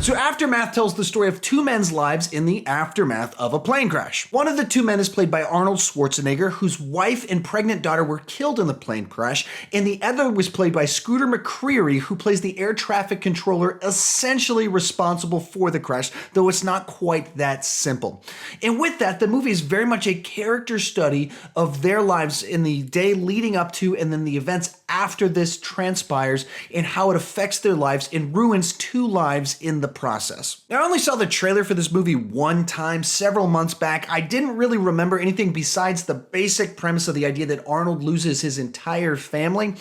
So Aftermath tells the story of two men's lives in the aftermath of a plane crash. One of the two men is played by Arnold Schwarzenegger, whose wife and pregnant daughter were killed in the plane crash, and the other was played by Scooter McCreery, who plays the air traffic controller essentially responsible for the crash, though it's not quite that simple. And with that, the movie is very much a character study of their lives in the day leading up to and then the events after this transpires and how it affects their lives and ruins two lives in the process. Now, I only saw the trailer for this movie one time several months back. I didn't really remember anything besides the basic premise of the idea that Arnold loses his entire family.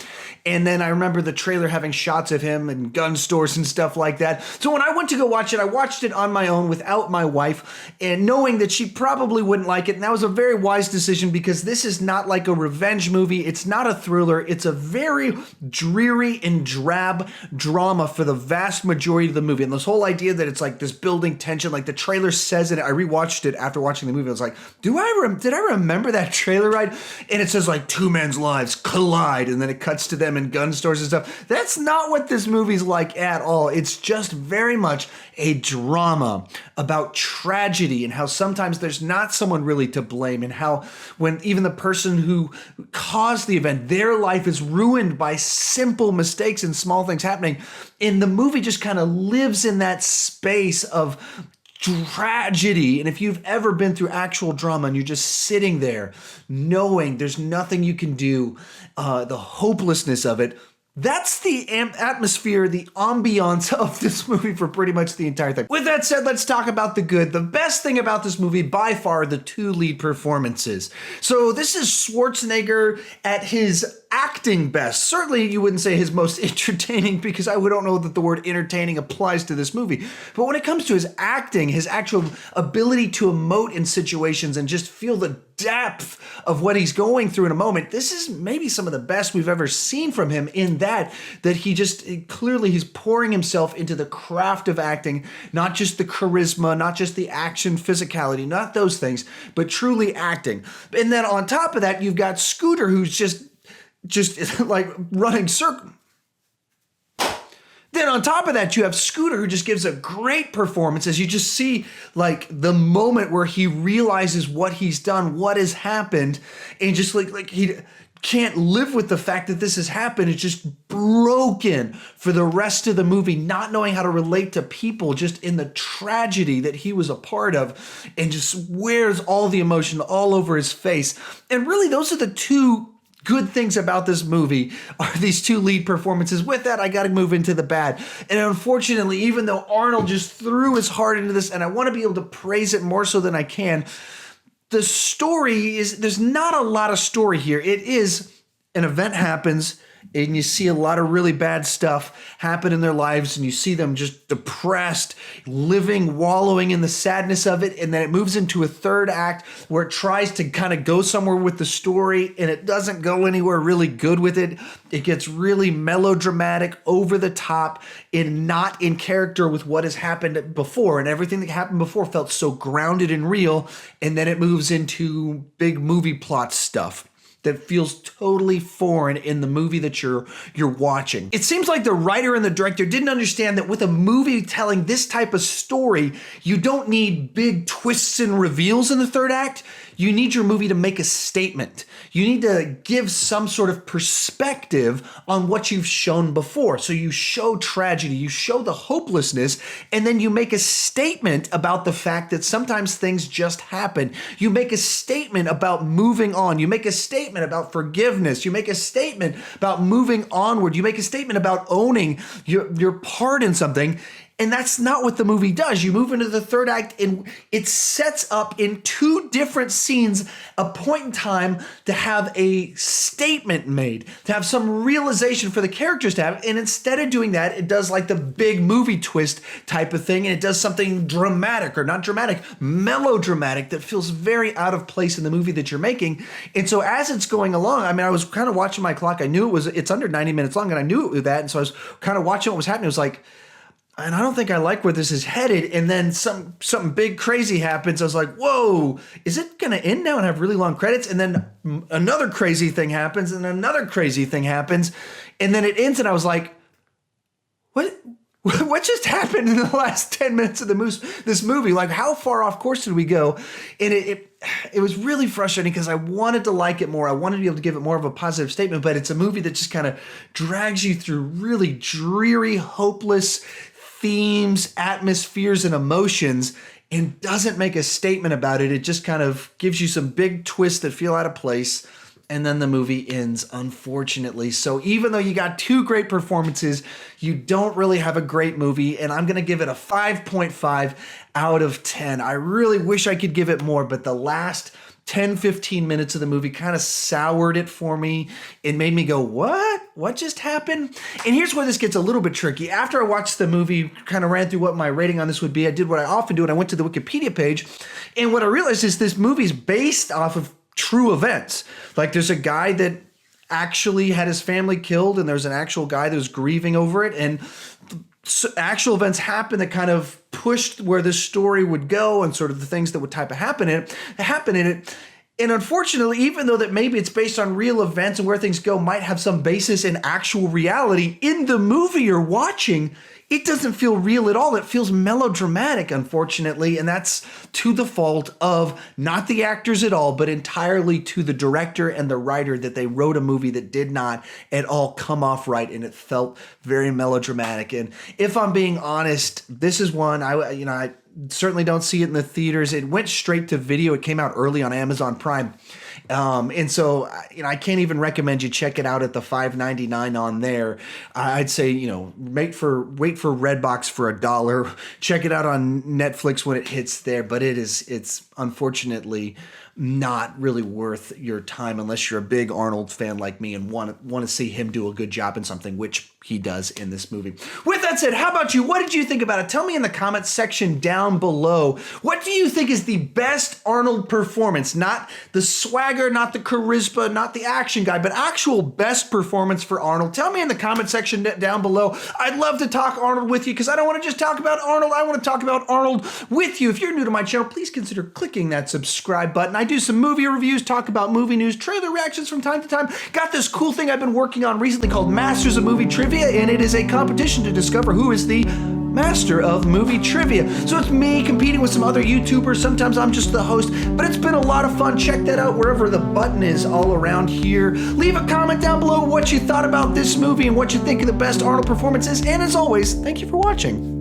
And then I remember the trailer having shots of him in gun stores and stuff like that. So when I went to go watch it, I watched it on my own without my wife and knowing that she probably wouldn't like it. And that was a very wise decision because this is not like a revenge movie. It's not a thriller. It's a very dreary and drab drama for the vast majority of the movie. And this whole idea that it's like this building tension, like the trailer says it. I rewatched it after watching the movie. I was like, did I remember that trailer right? And it says like two men's lives collide and then it cuts to them in gun stores and stuff. That's not what this movie's like at all. It's just very much a drama about tragedy and how sometimes there's not someone really to blame and how when even the person who caused the event, their life is ruined by simple mistakes and small things happening. And the movie just kind of lives in that space of tragedy. And if you've ever been through actual drama and you're just sitting there knowing there's nothing you can do, the hopelessness of it, that's the atmosphere, the ambiance of this movie for pretty much the entire thing. With that said, let's talk about the good. The best thing about this movie, by far, are the two lead performances. So this is Schwarzenegger at his acting best. Certainly you wouldn't say his most entertaining because I don't know that the word entertaining applies to this movie. But when it comes to his acting, his actual ability to emote in situations and just feel the depth of what he's going through in a moment, this is maybe some of the best we've ever seen from him in that he just clearly he's pouring himself into the craft of acting, not just the charisma, not just the action, physicality, not those things, but truly acting. And then on top of that, you've got Scooter, who's just like running circles. Then on top of that, you have Scooter, who just gives a great performance as you just see like the moment where he realizes what he's done, what has happened, and just like he can't live with the fact that this has happened. It's just broken for the rest of the movie, not knowing how to relate to people just in the tragedy that he was a part of, and just wears all the emotion all over his face. And really, those are the two good things about this movie are these two lead performances. With that, I got to move into the bad. And unfortunately, even though Arnold just threw his heart into this, and I want to be able to praise it more so than I can, the story is, there's not a lot of story here. It is an event happens and you see a lot of really bad stuff happen in their lives and you see them just depressed, living, wallowing in the sadness of it. And then it moves into a third act where it tries to kind of go somewhere with the story and it doesn't go anywhere really good with it. It gets really melodramatic, over the top, and not in character with what has happened before. And everything that happened before felt so grounded and real. And then it moves into big movie plot stuff that feels totally foreign in the movie that you're watching. It seems like the writer and the director didn't understand that with a movie telling this type of story, you don't need big twists and reveals in the third act. You need your movie to make a statement. You need to give some sort of perspective on what you've shown before. So you show tragedy, you show the hopelessness, and then you make a statement about the fact that sometimes things just happen. You make a statement about moving on. You make a statement about forgiveness. You make a statement about moving onward. You make a statement about owning your part in something. And that's not what the movie does. You move into the third act and it sets up in two different scenes a point in time to have a statement made, to have some realization for the characters to have. And instead of doing that, it does like the big movie twist type of thing. And it does something dramatic, or not dramatic, melodramatic, that feels very out of place in the movie that you're making. And so as it's going along, I mean, I was kind of watching my clock. I knew it's under 90 minutes long and I knew it was that. And so I was kind of watching what was happening. It was like, and I don't think I like where this is headed. And then something big crazy happens. I was like, whoa, is it going to end now and have really long credits? And then another crazy thing happens and another crazy thing happens. And then it ends and I was like, what what just happened in the last 10 minutes of this movie? Like, how far off course did we go? And it was really frustrating because I wanted to like it more. I wanted to be able to give it more of a positive statement, but it's a movie that just kind of drags you through really dreary, hopeless themes, atmospheres, and emotions, and doesn't make a statement about it. It just kind of gives you some big twists that feel out of place. And then the movie ends, unfortunately. So even though you got two great performances, you don't really have a great movie. And I'm going to give it a 5.5 out of 10. I really wish I could give it more, but the last 10, 15 minutes of the movie kind of soured it for me. It made me go, what? What just happened? And here's where this gets a little bit tricky. After I watched the movie, kind of ran through what my rating on this would be, I did what I often do, and I went to the Wikipedia page. And what I realized is this movie's based off of true events. Like, there's a guy that actually had his family killed, and there's an actual guy that was grieving over it, and actual events happened that kind of pushed where this story would go and sort of the things that would happen in it. And unfortunately, even though that maybe it's based on real events and where things go might have some basis in actual reality, in the movie you're watching, it doesn't feel real at all. It feels melodramatic, unfortunately, and that's to the fault of not the actors at all, but entirely to the director and the writer, that they wrote a movie that did not at all come off right, and it felt very melodramatic. And if I'm being honest, this is one I certainly don't see it in the theaters. It went straight to video. It came out early on Amazon Prime. And so, I can't even recommend you check it out at the $5.99 on there. I'd say, wait for Redbox for $1. Check it out on Netflix when it hits there. But it's unfortunately not really worth your time unless you're a big Arnold fan like me and want to see him do a good job in something, which he does in this movie. With that said, how about you? What did you think about it? Tell me in the comments section down below. What do you think is the best Arnold performance? Not the swagger, not the charisma, not the action guy, but actual best performance for Arnold. Tell me in the comment section down below. I'd love to talk Arnold with you because I don't want to just talk about Arnold. I want to talk about Arnold with you. If you're new to my channel, please consider clicking that subscribe button. I do some movie reviews, talk about movie news, trailer reactions from time to time. Got this cool thing I've been working on recently called Masters of Movie Trivia, and it is a competition to discover who is the master of movie trivia. So it's me competing with some other YouTubers. Sometimes I'm just the host, but it's been a lot of fun. Check that out wherever the button is all around here. Leave a comment down below what you thought about this movie and what you think of the best Arnold performances. And as always, thank you for watching.